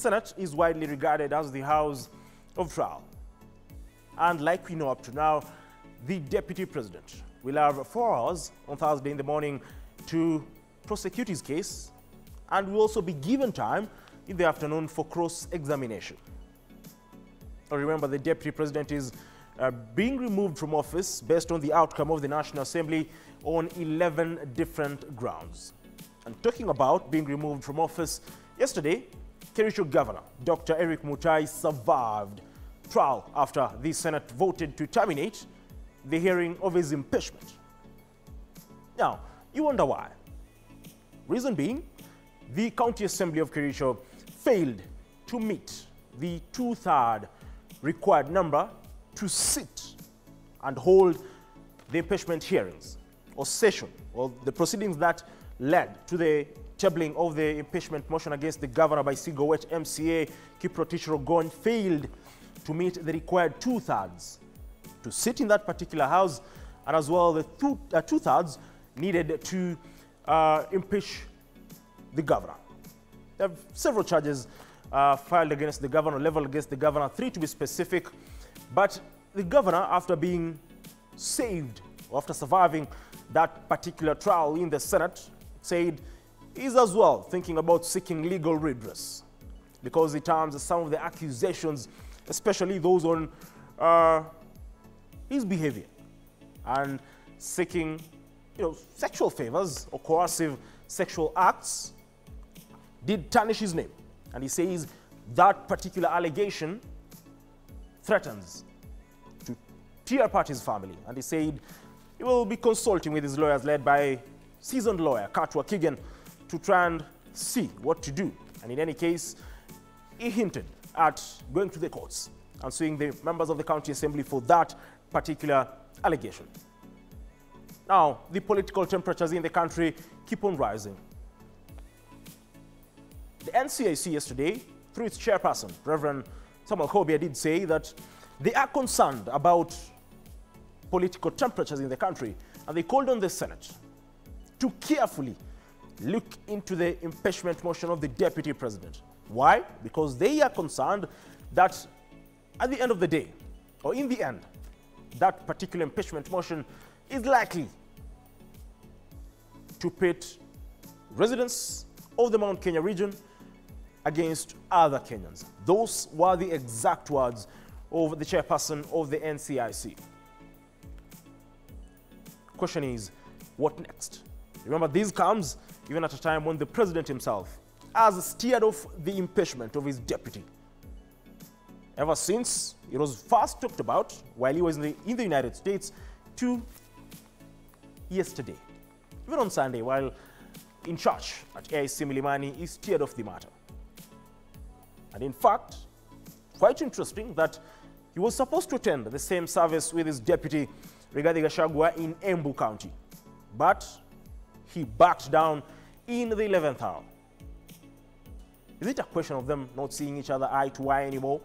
Senate is widely regarded as the house of trial. And like we know up to now, the Deputy President will have 4 hours on Thursday in the morning to prosecute his case, and will also be given time in the afternoon for cross-examination. Remember, the Deputy President is being removed from office based on the outcome of the National Assembly on 11 different grounds. And talking about being removed from office, yesterday, K24 Governor Dr. Eric Mutai survived trial after the Senate voted to terminate the hearing of his impeachment. Now, you wonder why. Reason being, the County Assembly of K24 failed to meet the 2/3 required number to sit and hold the impeachment hearings or session, or the proceedings that led to the tabling of the impeachment motion against the governor by Sigowet MCA Kiprotich Rogon failed to meet the required 2/3 to sit in that particular house, and as well the 2/3 needed to impeach the governor. There are several charges filed against the governor, leveled against the governor, 3 to be specific. But the governor, after being saved, or after surviving that particular trial in the Senate, said he's as well thinking about seeking legal redress, because he terms some of the accusations, especially those on his behavior and seeking, sexual favors or coercive sexual acts, did tarnish his name. And he says that particular allegation threatens to tear apart his family. And he said he will be consulting with his lawyers, led by seasoned lawyer Katwa Kigen, to try and see what to do. And in any case, he hinted at going to the courts and suing the members of the County Assembly for that particular allegation. Now, the political temperatures in the country keep on rising. The NCIC yesterday, through its chairperson, Reverend Samuel Kobia, did say that they are concerned about political temperatures in the country, and they called on the Senate to carefully look into the impeachment motion of the Deputy President. Why? Because they are concerned that at the end of the day, or in the end, that particular impeachment motion is likely to pit residents of the Mount Kenya region against other Kenyans. Those were the exact words of the chairperson of the NCIC. Question is, what next? Remember, this comes even at a time when the president himself has steered off the impeachment of his deputy. Ever since it was first talked about while he was in the United States to yesterday. Even on Sunday, while in church at AIC Milimani, he steered off the matter. And in fact, quite interesting that he was supposed to attend the same service with his deputy, Rigathi Gachagua, in Embu County. But he backed down in the 11th hour. Is it a question of them not seeing each other eye to eye anymore?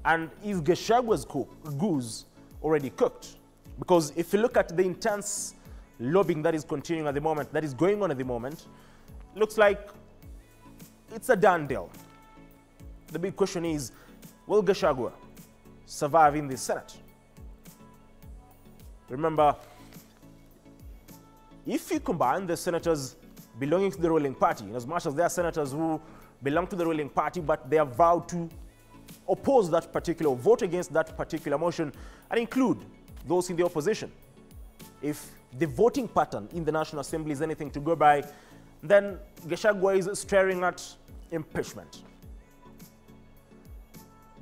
And is Gachagua's goose already cooked? Because if you look at the intense lobbying that is continuing at the moment, that is going on at the moment, looks like it's a done deal. The big question is, will Gachagua survive in the Senate? Remember, if you combine the senators belonging to the ruling party, as much as there are senators who belong to the ruling party, but they have vowed to oppose that particular, or vote against that particular motion, and include those in the opposition. If the voting pattern in the National Assembly is anything to go by, then Gachagua is staring at impeachment.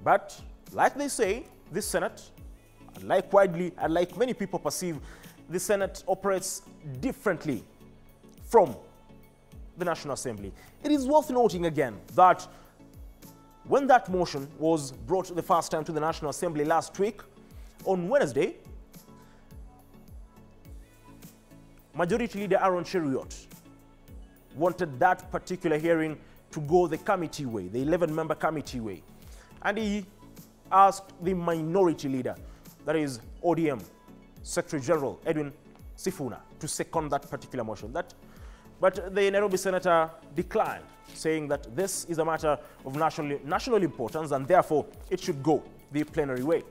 But like they say, this Senate, like many people perceive, the Senate operates differently from the National Assembly. It is worth noting again that when that motion was brought the first time to the National Assembly last week, on Wednesday, Majority Leader Aaron Cheruiyot wanted that particular hearing to go the committee way, the 11-member committee way. And he asked the Minority Leader, that is ODM Secretary General Edwin Sifuna, to second that particular motion. That But the Nairobi senator declined, saying that this is a matter of national importance and therefore it should go the plenary way.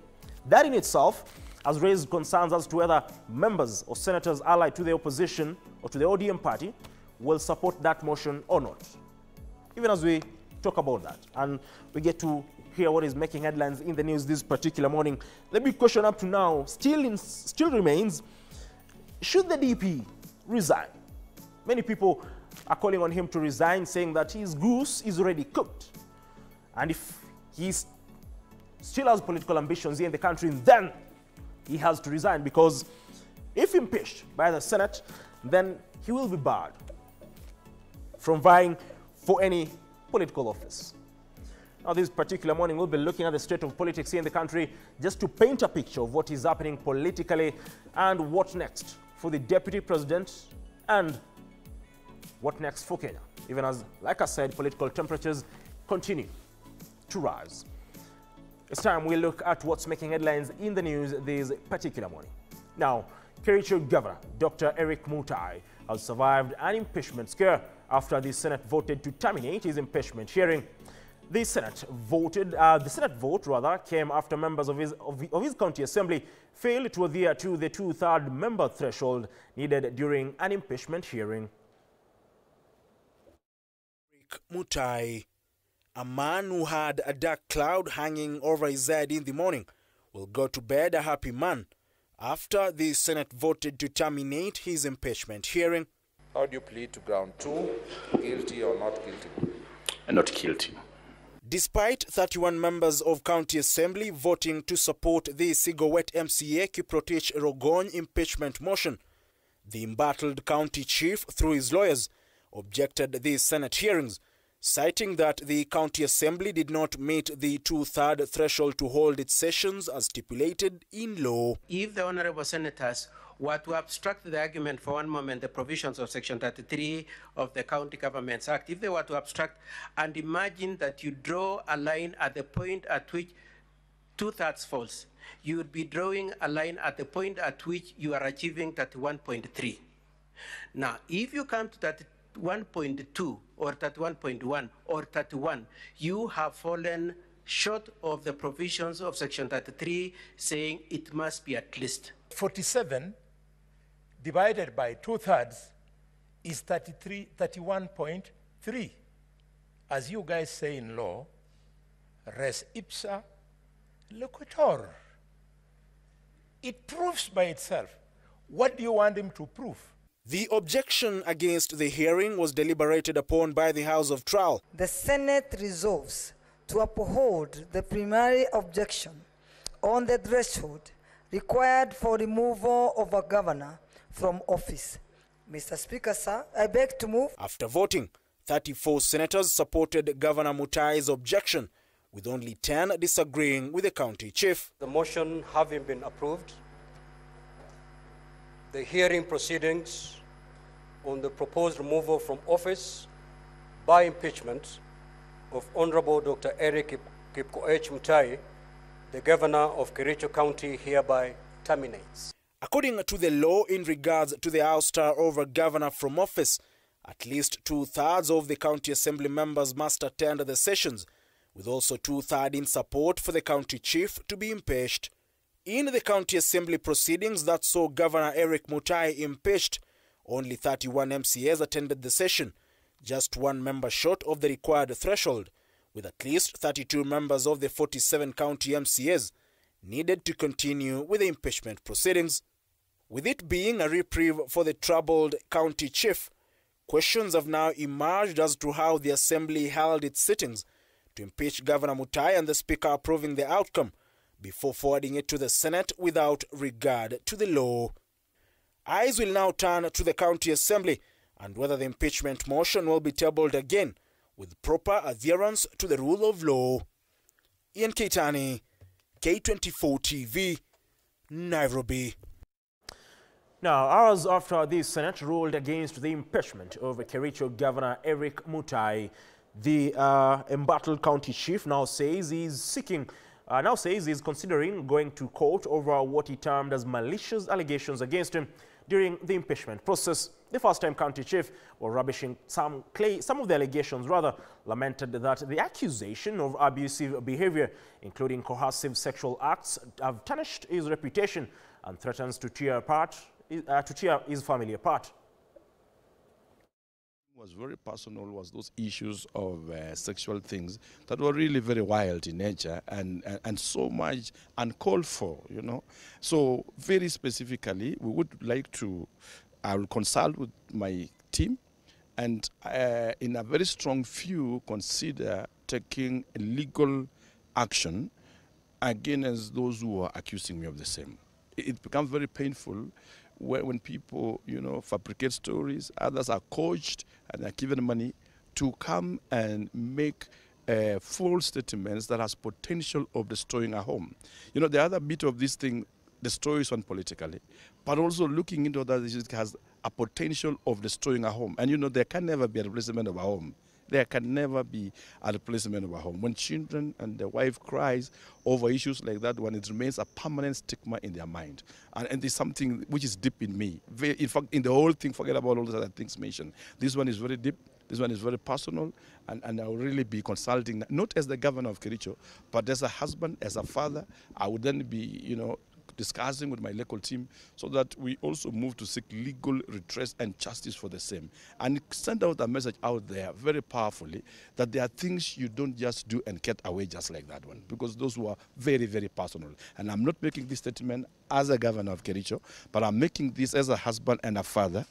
That in itself has raised concerns as to whether members or senators allied to the opposition or to the ODM party will support that motion or not. Even as we talk about that and we get to hear what is making headlines in the news this particular morning, the big question up to now still remains, should the DP resign? Many people are calling on him to resign, saying that his goose is already cooked. And if he still has political ambitions here in the country, then he has to resign, because if impeached by the Senate, then he will be barred from vying for any political office. Now, this particular morning, we'll be looking at the state of politics here in the country just to paint a picture of what is happening politically and what next for the Deputy President and what next for Kenya, even as, like I said, political temperatures continue to rise. It's time we look at what's making headlines in the news this particular morning. Now, K24 Governor Dr. Eric Mutai has survived an impeachment scare after the Senate voted to terminate his impeachment hearing. The Senate vote came after members of his county assembly failed to adhere to the two-thirds member threshold needed during an impeachment hearing. Eric Mutai, a man who had a dark cloud hanging over his head in the morning, will go to bed a happy man after the Senate voted to terminate his impeachment hearing. How do you plead to ground 2, guilty or not guilty? Not guilty. Despite 31 members of County Assembly voting to support the Sigowet MCA Kiprotich Rogony impeachment motion, the embattled county chief, through his lawyers, objected the Senate hearings, citing that the County Assembly did not meet the two-thirds threshold to hold its sessions as stipulated in law. If the honorable senators were to abstract the argument for one moment, the provisions of Section 33 of the County Governments Act, if they were to abstract and imagine that you draw a line at the point at which two-thirds falls, you would be drawing a line at the point at which you are achieving 31.3. Now, if you come to 31.2 or 31.1 or 31, you have fallen short of the provisions of Section 33 saying it must be at least 47 divided by two-thirds is 31.3. As you guys say in law, res ipsa loquitur. It proves by itself. What do you want him to prove? The objection against the hearing was deliberated upon by the House of Trial. The Senate resolves to uphold the primary objection on the threshold required for removal of a governor from office. Mr. Speaker, sir, I beg to move. After voting, 34 senators supported Governor Mutai's objection, with only 10 disagreeing with the county chief. The motion having been approved, the hearing proceedings on the proposed removal from office by impeachment of Honorable Dr. Eric Mutai, the Governor of K24 County, hereby terminates. According to the law in regards to the ouster of a governor from office, at least two-thirds of the county assembly members must attend the sessions, with also two-thirds in support for the county chief to be impeached. In the county assembly proceedings that saw Governor Eric Mutai impeached, only 31 MCAs attended the session, just one member short of the required threshold, with at least 32 members of the 47 county MCAs needed to continue with the impeachment proceedings. With it being a reprieve for the troubled county chief, questions have now emerged as to how the assembly held its sittings to impeach Governor Mutai and the Speaker approving the outcome before forwarding it to the Senate without regard to the law. Eyes will now turn to the county assembly and whether the impeachment motion will be tabled again with proper adherence to the rule of law. Ian Keitani, K24 TV, Nairobi. Now, hours after the Senate ruled against the impeachment of K24 Governor Eric Mutai, the embattled county chief now says he's considering going to court over what he termed as malicious allegations against him during the impeachment process. The first-time county chief, while rubbishing some of the allegations, lamented that the accusation of abusive behavior, including coercive sexual acts, have tarnished his reputation and threatens to tear his family apart. Was very personal was those issues of sexual things that were really very wild in nature and so much uncalled for, you know. So very specifically, we would like to, I will consult with my team and in a very strong view consider taking legal action against those who are accusing me of the same. It becomes very painful when people, you know, fabricate stories. Others are coached and are given money to come and make false statements that has potential of destroying a home. You know, the other bit of this thing destroys one politically, but also looking into that it has a potential of destroying a home. And you know, there can never be a replacement of a home. There can never be a replacement of a home. When children and the wife cries over issues like that one, it remains a permanent stigma in their mind. And it's something which is deep in me. In fact, in the whole thing, forget about all those other things mentioned. This one is very deep. This one is very personal. And I will really be consulting, not as the governor of Kericho, but as a husband, as a father. I would then be, you know, discussing with my local team so that we also move to seek legal redress and justice for the same. And send out a message out there very powerfully that there are things you don't just do and get away just like that one, because those were very, very personal. And I'm not making this statement as a governor of Kericho, but I'm making this as a husband and a father.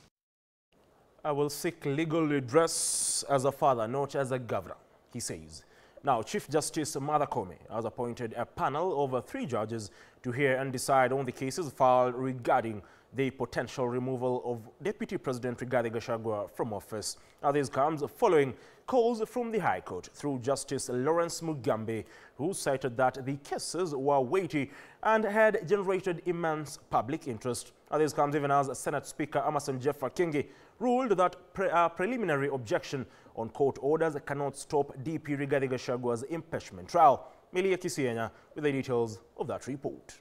I will seek legal redress as a father, not as a governor, he says. Now, Chief Justice Martha Koome has appointed a panel of 3 judges to hear and decide on the cases filed regarding the potential removal of Deputy President Rigathi Gachagua from office. Now, this comes following calls from the High Court through Justice Lawrence Mugambe, who cited that the cases were weighty and had generated immense public interest. Now, this comes even as Senate Speaker Amason Jeffer Kingi ruled that preliminary objection on court orders cannot stop DP Rigathi Gachagua's impeachment trial. Milia Kisienya with the details of that report.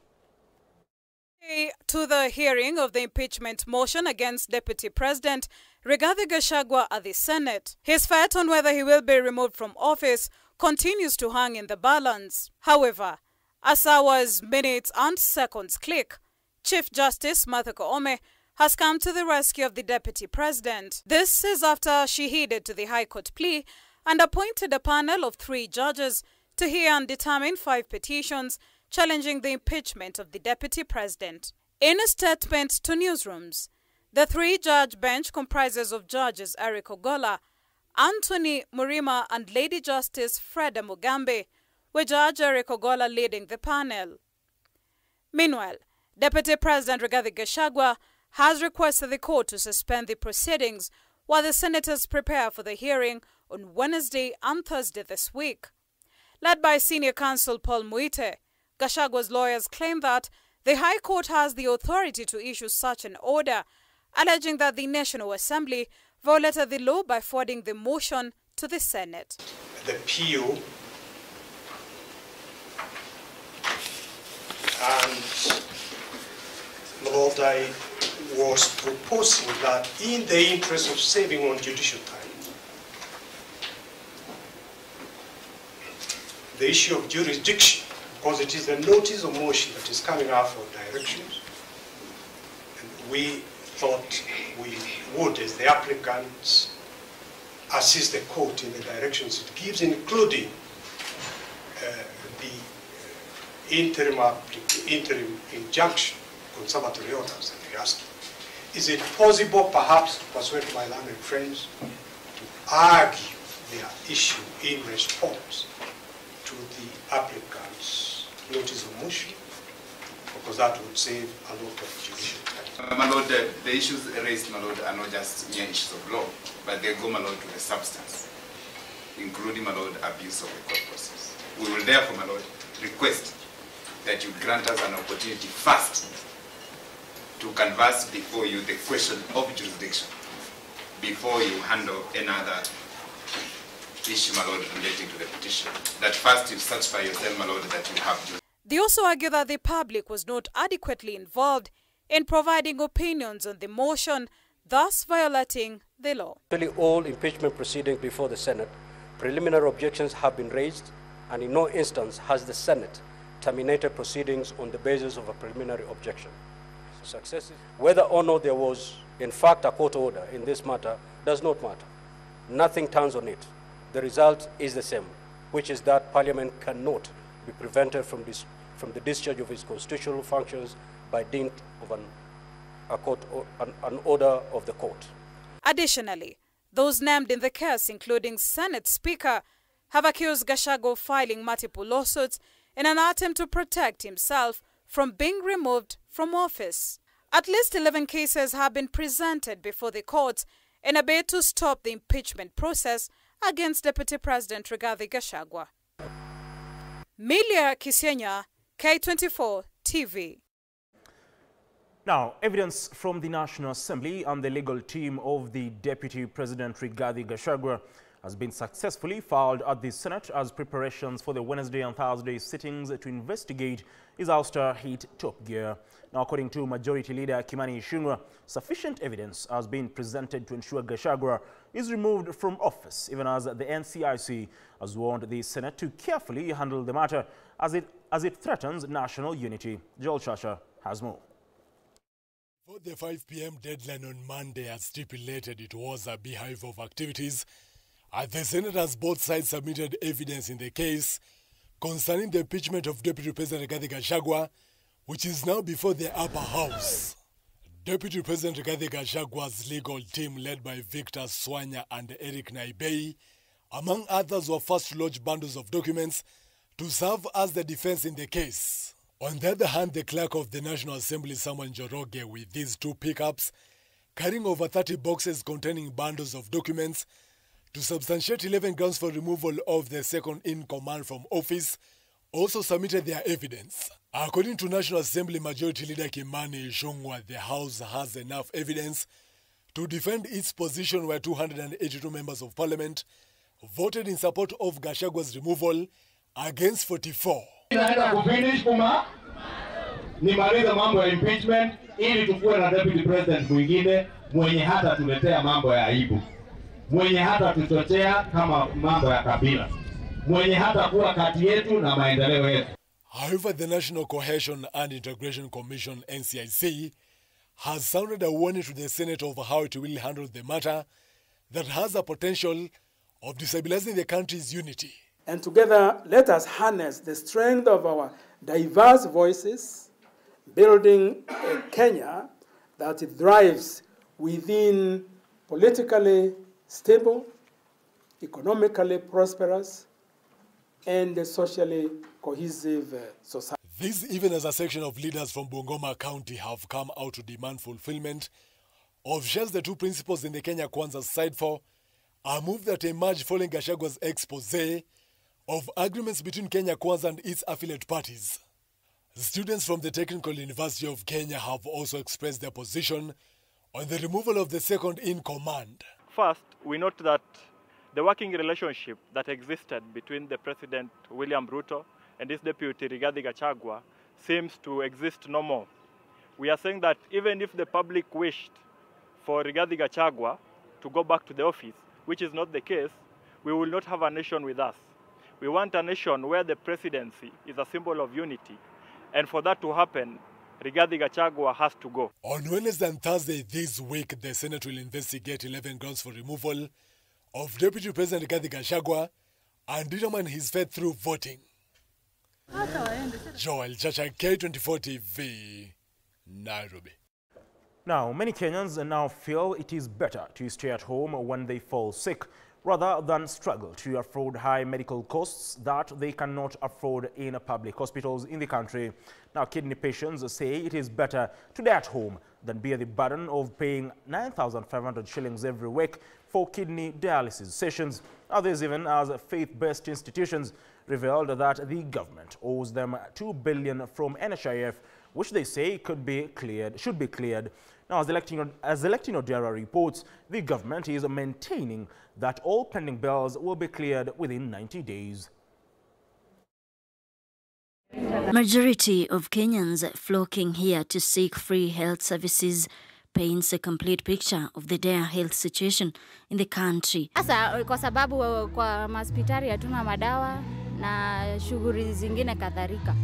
To the hearing of the impeachment motion against Deputy President Rigathi Gachagua at the Senate, his fate on whether he will be removed from office continues to hang in the balance. However, as hours, minutes and seconds click, Chief Justice Martha Koome has come to the rescue of the Deputy President. This is after she heeded to the High Court plea and appointed a panel of 3 judges to hear and determine 5 petitions challenging the impeachment of the Deputy President. In a statement to newsrooms, the 3-judge bench comprises of Judges Eric Ogola, Anthony Murima and Lady Justice Freda Mugambe, with Judge Eric Ogola leading the panel. Meanwhile, Deputy President Rigathi Gachagua has requested the court to suspend the proceedings while the senators prepare for the hearing on Wednesday and Thursday this week. Led by Senior Counsel Paul Muite, Gachagua's lawyers claim that the High Court has the authority to issue such an order, alleging that the National Assembly violated the law by forwarding the motion to the Senate. The PO and Lord, I was proposing that in the interest of saving on judicial time, the issue of jurisdiction, because it is the notice of motion that is coming out for directions, and we thought we would, as the applicants, assist the court in the directions it gives, including the interim injunction, conservatory orders that we asked. Is it possible, perhaps, to persuade my learned friends to argue their issue in response to the applicant's notice of motion? Because that would save a lot of judicial time. My Lord, the issues raised, my Lord, are not just mere issues of law, but they go, my Lord, to the substance, including, my Lord, abuse of the court process. We will therefore, my Lord, request that you grant us an opportunity first to canvass before you the question of jurisdiction before you handle another issue, my Lord, relating to the petition. That first you satisfy yourself, my Lord, that you have jurisdiction. They also argue that the public was not adequately involved in providing opinions on the motion, thus violating the law. All impeachment proceedings before the Senate, preliminary objections have been raised, and in no instance has the Senate terminated proceedings on the basis of a preliminary objection. Success, whether or not there was in fact a court order in this matter, does not matter. Nothing turns on it. The result is the same, which is that Parliament cannot be prevented from the discharge of its constitutional functions by dint of an order of the court. Additionally, those named in the case, including Senate Speaker, have accused Gachagua of filing multiple lawsuits in an attempt to protect himself from being removed from office. At least 11 cases have been presented before the courts in a bid to stop the impeachment process against Deputy President Rigathi Gachagua. Milia Kisienya, K24 TV. Now, evidence from the National Assembly and the legal team of the Deputy President Rigathi Gachagua has been successfully filed at the Senate as preparations for the Wednesday and Thursday sittings to investigate his ouster hit top gear. Now, according to Majority Leader Kimani Ichung'wah, sufficient evidence has been presented to ensure Gachagua is removed from office, even as the NCIC has warned the Senate to carefully handle the matter as it threatens national unity. Joel Chacha has more. For the 5 p.m. deadline on Monday, as stipulated, it was a beehive of activities. As the senators, both sides submitted evidence in the case concerning the impeachment of Deputy President Rigathi Gachagua, which is now before the upper house. Deputy President Rigathi Gachagua's legal team, led by Victor Swanya and Eric Naibei, among others, were first to lodge bundles of documents to serve as the defense in the case. On the other hand, the clerk of the National Assembly, Samuel Njoroge, with these 2 pickups, carrying over 30 boxes containing bundles of documents to substantiate 11 grounds for removal of the second-in-command from office, also submitted their evidence. According to National Assembly Majority Leader Kimani Ichung'wah, the House has enough evidence to defend its position where 282 members of Parliament voted in support of Gachagua's removal against 44. Naenda kufinish nimalize mambo ya impeachment ili tukue na deputy president mwingine mwenye hata tuletea mambo ya aibu, mwenye hata tuchochea kama mambo ya kabila, mwenye hata kuwa kati yetu na maendeleo yetu. However, the National Cohesion and Integration Commission, NCIC, has sounded a warning to the Senate of how it will handle the matter that has a potential of destabilizing the country's unity. And together, let us harness the strength of our diverse voices, building a Kenya that thrives within politically stable, economically prosperous, and socially cohesive society. This even as a section of leaders from Bungoma County have come out to demand fulfillment of just the 2 principles in the Kenya Kwanza side for a move that emerged following Gachagua's expose of agreements between Kenya Kwanza and its affiliate parties. Students from the Technical University of Kenya have also expressed their position on the removal of the second-in-command. First, we note that the working relationship that existed between the President William Ruto and his deputy Rigathi Gachagua seems to exist no more. We are saying that even if the public wished for Rigathi Gachagua to go back to the office, which is not the case, we will not have a nation with us. We want a nation where the presidency is a symbol of unity. And for that to happen, Rigathi Gachagua has to go. On Wednesday and Thursday this week, the Senate will investigate 11 grounds for removal of Deputy President Rigathi Gachagua and determine his fate through voting. Joel Chacha, K24 TV, Nairobi. Now, many Kenyans now feel it is better to stay at home when they fall sick, rather than struggle to afford high medical costs that they cannot afford in public hospitals in the country. Now, kidney patients say it is better to die at home than bear the burden of paying 9,500 shillings every week for kidney dialysis sessions. Others, even as faith-based institutions, revealed that the government owes them $2 billion from NHIF, which they say should be cleared. Now, as Electino Dara reports, the government is maintaining that all pending bills will be cleared within 90 days. Majority of Kenyans flocking here to seek free health services paints a complete picture of the dire health situation in the country. Sasa kwa sababu kwa hospitali hatuna madawa na shughuli zingine kadhalika.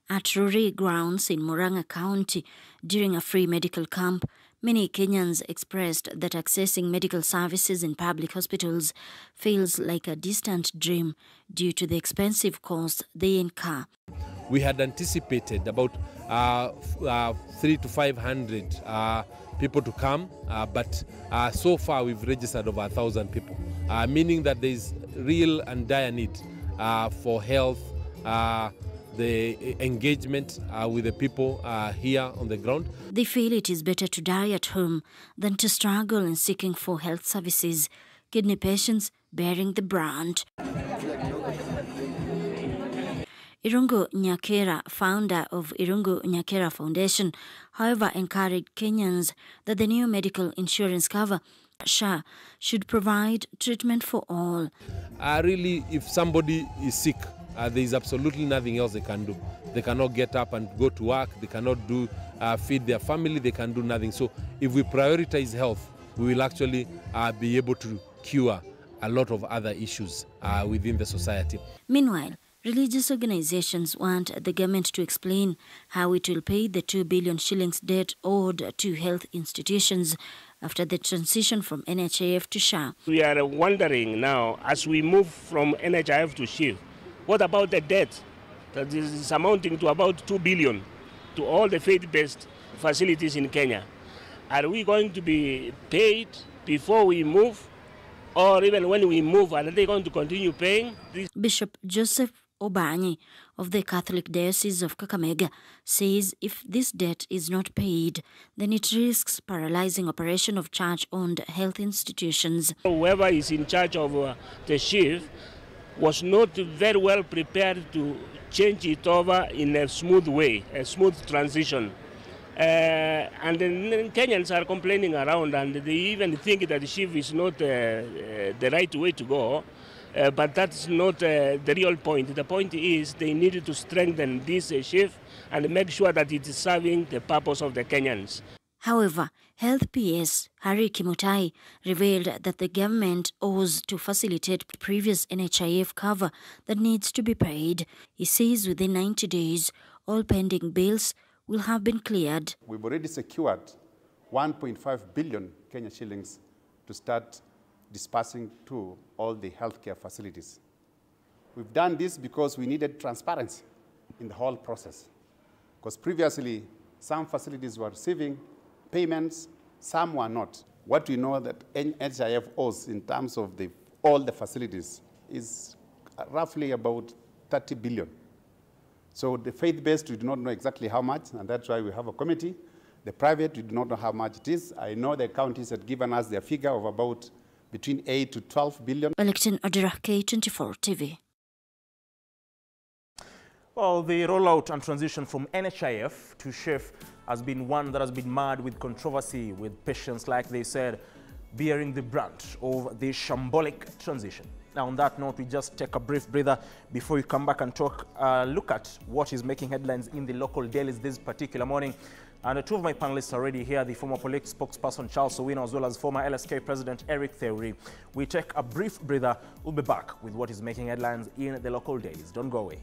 At Ruri grounds in Murang'a County, during a free medical camp, many Kenyans expressed that accessing medical services in public hospitals feels like a distant dream due to the expensive costs they incur. We had anticipated about 300 to 500 people to come, but so far we've registered over 1,000 people, meaning that there is real and dire need for health, the engagement with the people here on the ground. They feel it is better to die at home than to struggle in seeking for health services, kidney patients bearing the brunt. Irungu Nyakera, founder of Irungu Nyakera Foundation, however, encouraged Kenyans that the new medical insurance cover, SHA, should provide treatment for all. Really, if somebody is sick, there is absolutely nothing else they can do. They cannot get up and go to work. They cannot feed their family. They can do nothing. So if we prioritize health, we will actually be able to cure a lot of other issues within the society. Meanwhile, religious organizations want the government to explain how it will pay the 2 billion shillings debt owed to health institutions after the transition from NHIF to SHA. We are wondering now, as we move from NHIF to SHA, what about the debt that is amounting to about 2 billion to all the faith-based facilities in Kenya? Are we going to be paid before we move, or even when we move, are they going to continue paying? Bishop Joseph Obanyi of the Catholic Diocese of Kakamega says if this debt is not paid, then it risks paralyzing operation of church-owned health institutions. Whoever is in charge of the chief was not very well prepared to change it over in a smooth way, a smooth transition. And then Kenyans are complaining around, and they even think that the chief is not the right way to go. But that's not the real point. The point is they needed to strengthen this chief and make sure that it is serving the purpose of the Kenyans. However, Health PS Harry Kimutai revealed that the government owes to facilitate previous NHIF cover that needs to be paid. He says within 90 days, all pending bills will have been cleared. We've already secured 1.5 billion Kenya shillings to start dispersing to all the healthcare facilities. We've done this because we needed transparency in the whole process. Because previously, some facilities were receiving payments, some were not. What we know that NHIF owes in terms of all the facilities is roughly about 30 billion. So the faith-based, we do not know exactly how much, and that's why we have a committee. The private, we do not know how much it is. I know the counties had given us their figure of about between 8 to 12 billion. Electin Odira, K24 TV. Well, the rollout and transition from NHIF to SHIF has been one that has been marred with controversy, with patients, like they said, bearing the brunt of the shambolic transition. Now, on that note, we just take a brief breather before we come back and look at what is making headlines in the local dailies this particular morning. And two of my panelists are already here, the former police spokesperson Charles Owino, as well as former LSK President Eric Theory. We take a brief breather. We'll be back with what is making headlines in the local dailies. Don't go away.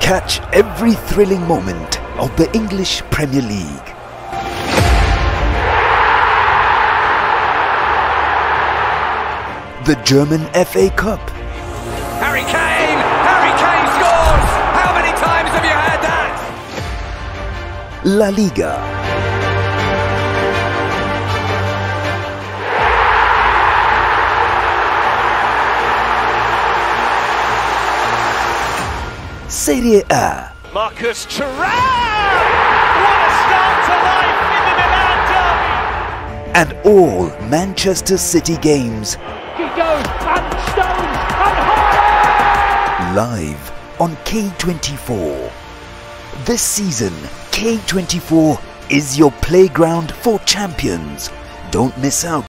Catch every thrilling moment of the English Premier League. The German FA Cup. Harry Kane! Harry Kane scores! How many times have you heard that? La Liga. Serie A. Marcus Thuram! What a start to life in the Milan derby! and all Manchester City games. He goes and Stones and Haaland! Live on K24. This season, K24 is your playground for champions. Don't miss out.